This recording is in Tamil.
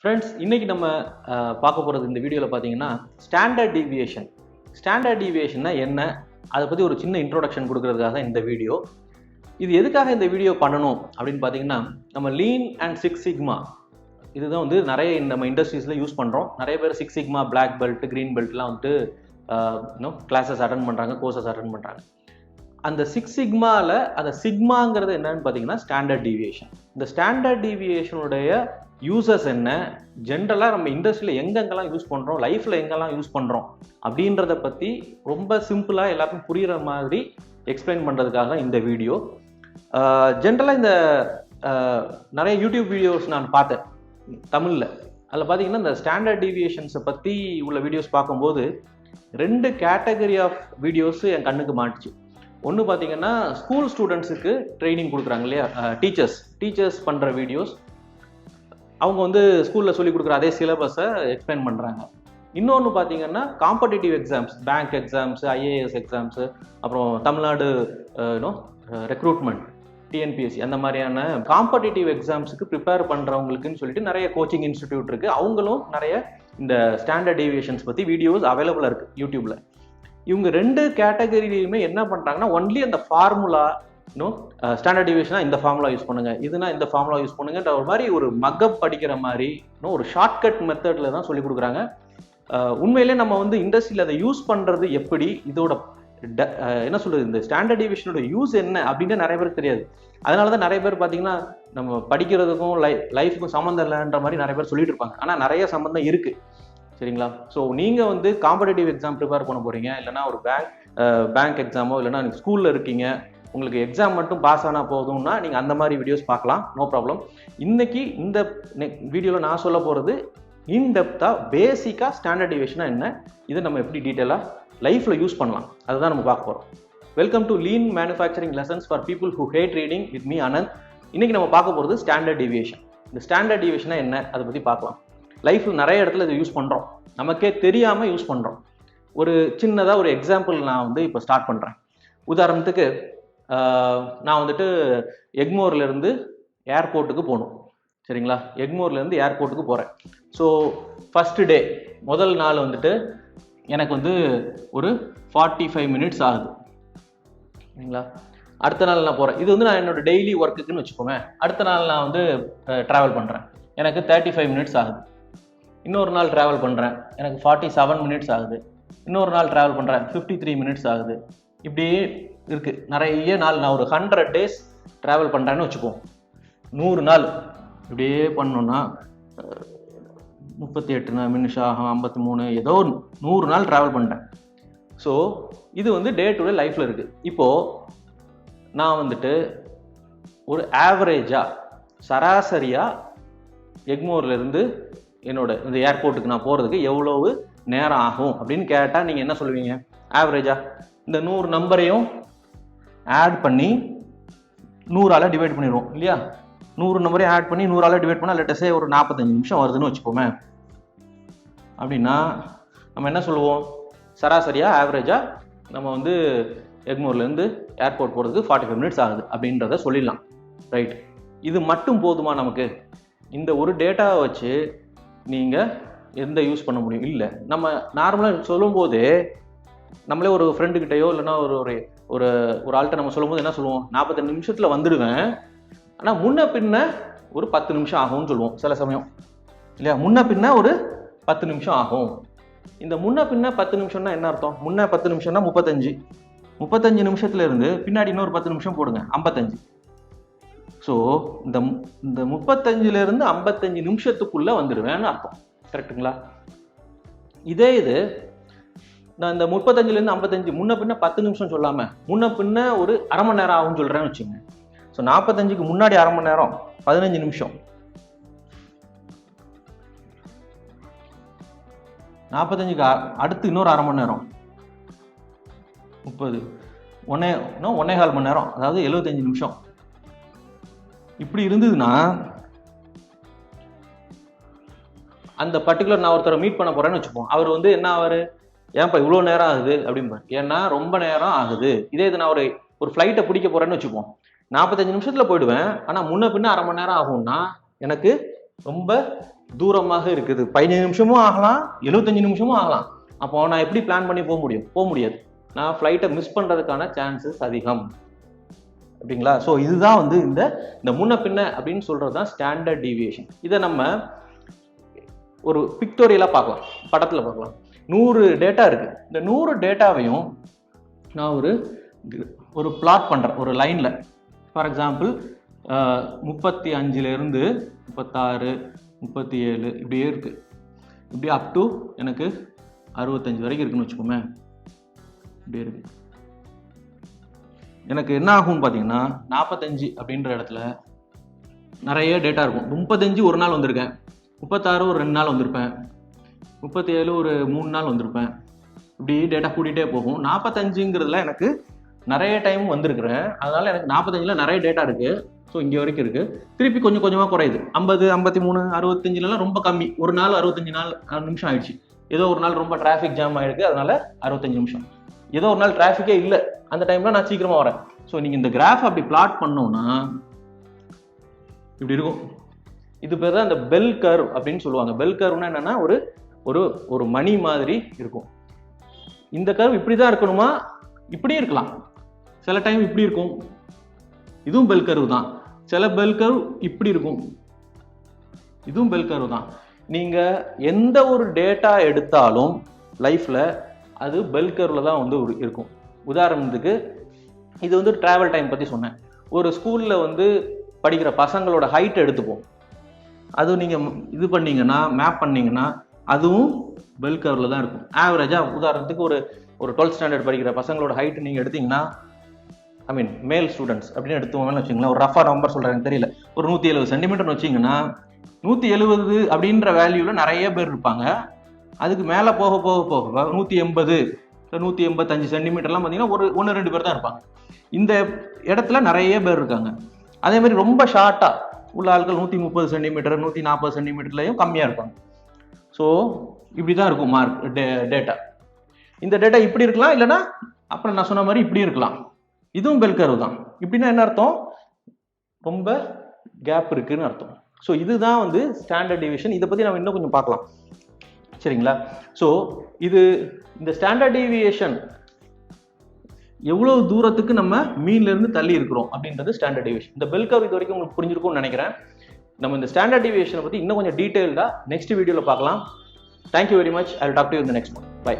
ஃப்ரெண்ட்ஸ், இன்னைக்கு நம்ம பார்க்க போகிறது இந்த வீடியோவில் பார்த்தீங்கன்னா ஸ்டாண்டர்ட் டீவியேஷன். ஸ்டாண்டர்ட் டீவியேஷன்னா என்ன, அதை பற்றி ஒரு சின்ன இன்ட்ரோடக்ஷன் கொடுக்கறதுக்காக இந்த வீடியோ. இது எதுக்காக இந்த வீடியோ பண்ணணும் அப்படின்னு பார்த்தீங்கன்னா, நம்ம லீன் அண்ட் சிக்ஸ் சிக்மா இதுதான் வந்து நிறைய நம்ம இண்டஸ்ட்ரீஸில் யூஸ் பண்ணுறோம். நிறைய பேர் six sigma, black belt, green பெல்ட்லாம் வந்துட்டு கிளாஸஸ் அட்டன் பண்ணுறாங்க, கோர்சஸ் அட்டன் பண்ணுறாங்க. அந்த சிக்ஸ் சிக்மாவில் அந்த சிக்மாங்கிறது என்னன்னு பார்த்தீங்கன்னா ஸ்டாண்டர்ட் டீவியேஷன். இந்த ஸ்டாண்டர்ட் டீவியேஷனுடைய யூசஸ் என்ன, ஜென்ரலாக நம்ம இண்டஸ்ட்ரியில் எங்கெங்கெல்லாம் யூஸ் பண்ணுறோம், லைஃப்பில் எங்கெல்லாம் யூஸ் பண்ணுறோம் அப்படின்றத பற்றி ரொம்ப சிம்பிளாக எல்லாருக்கும் புரிகிற மாதிரி எக்ஸ்பிளைன் பண்ணுறதுக்காக இந்த வீடியோ. ஜென்ரலாக இந்த நிறைய யூடியூப் வீடியோஸ் நான் பார்த்தேன் தமிழில். அதில் பார்த்தீங்கன்னா இந்த ஸ்டாண்டர்ட் டீவியேஷன்ஸை பற்றி உள்ள வீடியோஸ் பார்க்கும்போது ரெண்டு கேட்டகரி ஆஃப் வீடியோஸ் என் கண்ணுக்கு மாட்டுச்சு. ஒன்று பார்த்தீங்கன்னா ஸ்கூல் ஸ்டூடெண்ட்ஸுக்கு ட்ரைனிங் கொடுக்குறாங்க இல்லையா, டீச்சர்ஸ் பண்ணுற வீடியோஸ். அவங்க வந்து ஸ்கூலில் சொல்லி கொடுக்குற அதே சிலபஸை எக்ஸ்பிளைன் பண்ணுறாங்க. இன்னொன்று பார்த்தீங்கன்னா competitive exams, bank exams, IAS exams, அப்புறம் தமிழ்நாடு ரெக்ரூட்மெண்ட், டிஎன்பிஎஸ்சி, அந்த மாதிரியான காம்படிட்டிவ் எக்ஸாம்ஸுக்கு ப்ரிப்பேர் பண்ணுறவங்களுக்குன்னு சொல்லிட்டு நிறைய கோச்சிங் இன்ஸ்டிடியூட் இருக்குது. அவங்களும் நிறைய இந்த ஸ்டாண்டர்ட் டீவியேஷன்ஸ் பற்றி வீடியோஸ் அவைலபிளாக இருக்குது யூடியூப்பில். இவங்க ரெண்டு கேட்டகரியிலையுமே என்ன பண்ணுறாங்கன்னா, ஒன்லி அந்த ஃபார்முலா, ஸ்டாண்டர்ட் டீவியேஷனா இந்த ஃபார்முலா யூஸ் பண்ணுங்க, இதுனா இந்த ஃபார்முலா யூஸ் பண்ணுங்கன்ற ஒரு மாதிரி ஒரு மக்கப் படிக்கிற மாதிரி ஒரு ஷார்ட்கட் மெத்தடில் தான் சொல்லி கொடுக்குறாங்க. உண்மையிலே நம்ம வந்து இண்டஸ்ட்ரியில் அதை யூஸ் பண்ணுறது எப்படி, இதோட என்ன சொல்றது, இந்த ஸ்டாண்டர்ட் டீவியேஷனோட யூஸ் என்ன அப்படின்னு நிறைய பேருக்கு தெரியாது. அதனால தான் நிறைய பேர் பார்த்தீங்கன்னா நம்ம படிக்கிறதுக்கும் லைஃபுக்கும் சம்மந்தம் இல்லைன்ற மாதிரி நிறைய பேர் சொல்லிட்டு இருப்பாங்க. ஆனால் நிறைய சம்மந்தம் இருக்குது, சரிங்களா? ஸோ நீங்கள் வந்து காம்படிட்டிவ் எக்ஸாம் ப்ரிப்பேர் பண்ண போகிறீங்க, இல்லைனா ஒரு பேங்க் எக்ஸாமோ, இல்லைனா நீங்கள் ஸ்கூலில் இருக்கீங்க, உங்களுக்கு எக்ஸாம் மட்டும் பாஸ் ஆனால் போதும்னா நீங்கள் அந்த மாதிரி வீடியோஸ் பார்க்கலாம், நோ ப்ராப்ளம். இன்னைக்கு இந்த வீடியோவில் நான் சொல்ல போகிறது இன்டெப்த்தாக பேசிக்காக ஸ்டாண்டர்ட் டீவியேஷனா என்ன, இதை நம்ம எப்படி டீட்டெயிலாக லைஃப்பில் யூஸ் பண்ணலாம், அதுதான் நம்ம பார்க்க போகிறோம். Welcome to lean manufacturing lessons for people who hate reading with me Anand. இன்னைக்கு நம்ம பார்க்க போகிறது ஸ்டாண்டர்ட் டீவியேஷன். இந்த ஸ்டாண்டர்ட் டீவியேஷனா என்ன, அதை பற்றி பார்க்கலாம். லைஃப்பில் நிறைய இடத்துல இதை யூஸ் பண்ணுறோம், நமக்கே தெரியாமல் யூஸ் பண்ணுறோம். ஒரு சின்னதாக ஒரு எக்ஸாம்பிள் நான் வந்து இப்போ ஸ்டார்ட் பண்ணுறேன். உதாரணத்துக்கு நான் வந்துட்டு எக்மோர்லேருந்து ஏர்போர்ட்டுக்கு போகணும், சரிங்களா? எக்மோர்லேருந்து ஏர்போர்ட்டுக்கு போகிறேன். ஸோ ஃபஸ்ட்டு டே, முதல் நாள் வந்துட்டு எனக்கு வந்து ஒரு 45 மினிட்ஸ் ஆகுது, சரிங்களா? அடுத்த நாள் நான் போகிறேன், இது வந்து நான் என்னோட டெய்லி ஒர்க்குக்குன்னு வச்சுக்கோங்க. அடுத்த நாள் நான் வந்து ட்ராவல் பண்ணுறேன், எனக்கு 35 மினிட்ஸ் ஆகுது. இன்னொரு நாள் ட்ராவல் பண்ணுறேன், எனக்கு 47 மினிட்ஸ் ஆகுது. இன்னொரு நாள் ட்ராவல் பண்ணுறேன், 53 மினிட்ஸ் ஆகுது. இப்படியே இருக்குது நிறைய நாள். நான் ஒரு 100 டேஸ் ட்ராவல் பண்ணுறேன்னு வச்சுப்போம். 100 நாள் இப்படியே பண்ணோன்னா 38 நிமிஷம், 53, ஏதோ 100 நாள் ட்ராவல் பண்ணுறேன். ஸோ இது வந்து டே டு டே லைஃப்பில் இருக்குது. இப்போது நான் வந்துட்டு ஒரு ஆவரேஜாக, சராசரியாக எக்மோர்லேருந்து என்னோட இந்த ஏர்போர்ட்டுக்கு நான் போகிறதுக்கு எவ்வளவு நேரம் ஆகும் அப்படின்னு கேட்டால் நீங்கள் என்ன சொல்லுவீங்க? ஆவரேஜாக இந்த 100 நம்பரையும் ஆட் பண்ணி 100ஆல் டிவைட் பண்ணிடுவோம் இல்லையா? 100 நம்பரையும் ஆட் பண்ணி 100ஆல் டிவைட் பண்ணால் லெட்டஸே ஒரு 45 நிமிஷம் வருதுன்னு வச்சுப்போமே. அப்படின்னா நம்ம என்ன சொல்லுவோம்? சராசரியாக ஆவரேஜாக நம்ம வந்து எக்மோர்லேருந்து ஏர்போர்ட் போகிறதுக்கு 45 மினிட்ஸ் ஆகுது அப்படின்றத சொல்லிடலாம், ரைட்? இது மட்டும் போதுமா நமக்கு? இந்த ஒரு டேட்டாவை வச்சு நீங்கள் எந்த யூஸ் பண்ண முடியும்? இல்லை. நம்ம நார்மலாக சொல்லும்போது நம்மளே ஒரு ஃப்ரெண்டுக்கிட்டையோ இல்லைன்னா ஒரு ஒரு ஒரு ஆள்கிட்ட நம்ம சொல்லும்போது என்ன சொல்லுவோம்? 45 நிமிஷத்தில் வந்துடுவேன், ஆனால் முன்ன பின்ன ஒரு 10 நிமிஷம் ஆகும்னு சொல்லுவோம் சில சமயம், இல்லையா? முன்ன பின்ன ஒரு 10 நிமிஷம் ஆகும். இந்த முன்ன பின்ன 10 நிமிஷம்னா என்ன அர்த்தம்? முன்ன 10 நிமிஷம்னா 35 நிமிஷத்துல இருந்து பின்னாடி இன்னொரு 10 நிமிஷம் போடுங்க, 55. ஸோ இந்த 35லேருந்து 55 நிமிஷத்துக்குள்ளே வந்துடுவேன்னு அர்த்தம், கரெக்டுங்களா? இதே இது நான் இந்த 35லேருந்து 55 முன்ன பின்ன 10 நிமிஷம் சொல்லாமல் முன்ன பின்ன ஒரு அரை மணி நேரம் ஆகும்னு சொல்கிறேன்னு வச்சுங்க. ஸோ 45க்கு முன்னாடி அரை மணி நேரம் 15 நிமிஷம், 45க்கு அடுத்து இன்னொரு அரை மணி நேரம் 30, 1.25 மணி நேரம், அதாவது 75 நிமிஷம். இப்படி இருந்ததுன்னா அந்த பர்டிகுலர் நான் ஒருத்தரை மீட் பண்ண போறேன்னு வச்சுப்போம். அவர் வந்து என்ன ஆவார்? ஏன்ப்பா இவ்வளோ நேரம் ஆகுது அப்படிம்பார். ஏன்னா ரொம்ப நேரம் ஆகுது. இதே இது நான் ஒரு ஃப்ளைட்டை பிடிக்க போறேன்னு வச்சுப்போம். 45 நிமிஷத்துல போயிடுவேன், ஆனால் முன்ன பின்ன அரை மணி நேரம் ஆகும்னா எனக்கு ரொம்ப தூரமாக இருக்குது. 15 நிமிஷமும் ஆகலாம், 75 நிமிஷமும் ஆகலாம். அப்போ நான் எப்படி பிளான் பண்ணி போக முடியும்? போக முடியாது. நான் ஃப்ளைட்டை மிஸ் பண்ணுறதுக்கான சான்சஸ் அதிகம். அப்படிங்களா? ஸோ இதுதான் வந்து இந்த முன்ன பின்ன அப்படின்னு சொல்கிறது தான் ஸ்டாண்டர்ட் டீவியேஷன். இதை நம்ம ஒரு பிக்டோரியலாக பார்க்கலாம், படத்தில் பார்க்கலாம். 100 டேட்டா இருக்குது. இந்த 100 டேட்டாவையும் நான் ஒரு பிளாட் பண்ணுறேன் ஒரு லைனில். ஃபார் எக்ஸாம்பிள் 35லேருந்து 36, 37 இப்படியே இருக்குது. இப்படி அப் டு எனக்கு 65 வரைக்கும் இருக்குன்னு வச்சுக்கோமே. இப்படியே இருக்குது. எனக்கு என்ன ஆகும்னு பார்த்தீங்கன்னா 45 அப்படின்ற இடத்துல நிறைய டேட்டா இருக்கும். 35 ஒரு நாள் வந்திருக்கேன், 36 ஒரு 2 நாள் வந்திருப்பேன், 37 ஒரு 3 நாள் வந்திருப்பேன். இப்படி டேட்டா கூட்டிகிட்டே போகும். 45ங்கிறதுல எனக்கு நிறைய டைம் வந்திருக்கிறேன். அதனால் எனக்கு 45ல் நிறைய டேட்டா இருக்குது. ஸோ இங்கே வரைக்கும் இருக்குது. திருப்பி கொஞ்சம் கொஞ்சமாக குறையுது. 50, 53, 65லாம் ரொம்ப கம்மி. ஒரு நாள் 65 நிமிஷம் ஆயிடுச்சு. ஏதோ ஒரு நாள் ரொம்ப டிராஃபிக் ஜாம் ஆகிருக்கு, அதனால் 65 நிமிஷம். ஏதோ ஒரு நாள் டிராஃபிக்கே இல்லை, அந்த டைமில் நான் சீக்கிரமாக வரேன். ஸோ நீங்கள் இந்த கிராஃப் அப்படி பிளாட் பண்ணோன்னா இப்படி இருக்கும். இது பேர் தான் இந்த பெல் கர்வ் அப்படின்னு சொல்லுவாங்க. பெல் கர்வ்னா என்னென்னா ஒரு மணி மாதிரி இருக்கும். இந்த கர்வ் இப்படி தான் இருக்கணுமா? இப்படியும் இருக்கலாம். சில டைம் இப்படி இருக்கும். இதுவும் பெல் கர்வ் தான். சில பெல் கர்வ் இப்படி இருக்கும். இதுவும் பெல் கர்வ் தான். நீங்கள் எந்த ஒரு டேட்டா எடுத்தாலும் லைஃப்பில் அது பெல் கர்வில் தான் வந்து இருக்கும். உதாரணத்துக்கு இது வந்து ட்ராவல் டைம் பற்றி சொன்னேன். ஒரு ஸ்கூலில் வந்து படிக்கிற பசங்களோட ஹைட் எடுத்துப்போம். அது நீங்கள் இது பண்ணிங்கன்னா, மேப் பண்ணிங்கன்னா அதுவும் பெல் கர்வில் தான் இருக்கும். ஆவரேஜாக உதாரணத்துக்கு ஒரு 12th ஸ்டாண்டர்ட் படிக்கிற பசங்களோட ஹைட் நீங்கள் எடுத்திங்கன்னா, மேல் ஸ்டூடெண்ட்ஸ் அப்படின்னு எடுத்துவோம்னு வச்சுங்களேன். ஒரு ரஃபாக நம்பர் சொல்கிறாங்க தெரியல, ஒரு 170 சென்டிமீட்டர்னு வச்சிங்கன்னா 170 அப்படின்ற வேல்யூவில் நிறைய பேர் இருப்பாங்க. அதுக்கு மேலே போக போக போக 180, 185 சென்டிமீட்டர்லாம் பார்த்தீங்கன்னா 1-2 பேர் தான் இருப்பாங்க. இந்த இடத்துல நிறைய பேர் இருக்காங்க. அதே மாதிரி ரொம்ப ஷார்ட்டாக உள்ள ஆட்கள் 130 சென்டிமீட்டர், 140 சென்டிமீட்டர்லையும் கம்மியாக இருப்பாங்க. ஸோ இப்படி தான் இருக்கும் டேட்டா. இந்த டேட்டா இப்படி இருக்கலாம், இல்லைனா அப்புறம் நான் சொன்ன மாதிரி இப்படி இருக்கலாம். இதுவும் பெல் கர்வ் தான். இப்படின்னா என்ன அர்த்தம்? ரொம்ப கேப் இருக்குன்னு அர்த்தம். ஸோ இதுதான் வந்து ஸ்டாண்டர்ட் டீவியேஷன். இதை பற்றி நம்ம இன்னும் கொஞ்சம் பார்க்கலாம், சரிங்களா? ஸோ இந்த ஸ்டாண்டர்ட் டீவியேஷன் எவ்வளோ தூரத்துக்கு நம்ம மீன்லேருந்து தள்ளி இருக்கிறோம் அப்படின்றது ஸ்டாண்டர்ட் டீவியேஷன். இந்த பெல் கர்வ் இது வரைக்கும் உங்களுக்கு புரிஞ்சிருக்கும்னு நினைக்கிறேன். நம்ம இந்த ஸ்டாண்டர்ட் டீவியேஷனை பற்றி இன்னும் கொஞ்சம் டீட்டெயில்டாக நெக்ஸ்ட் வீடியோவில் பார்க்கலாம். Thank you very much. I will talk to you in the next one. By.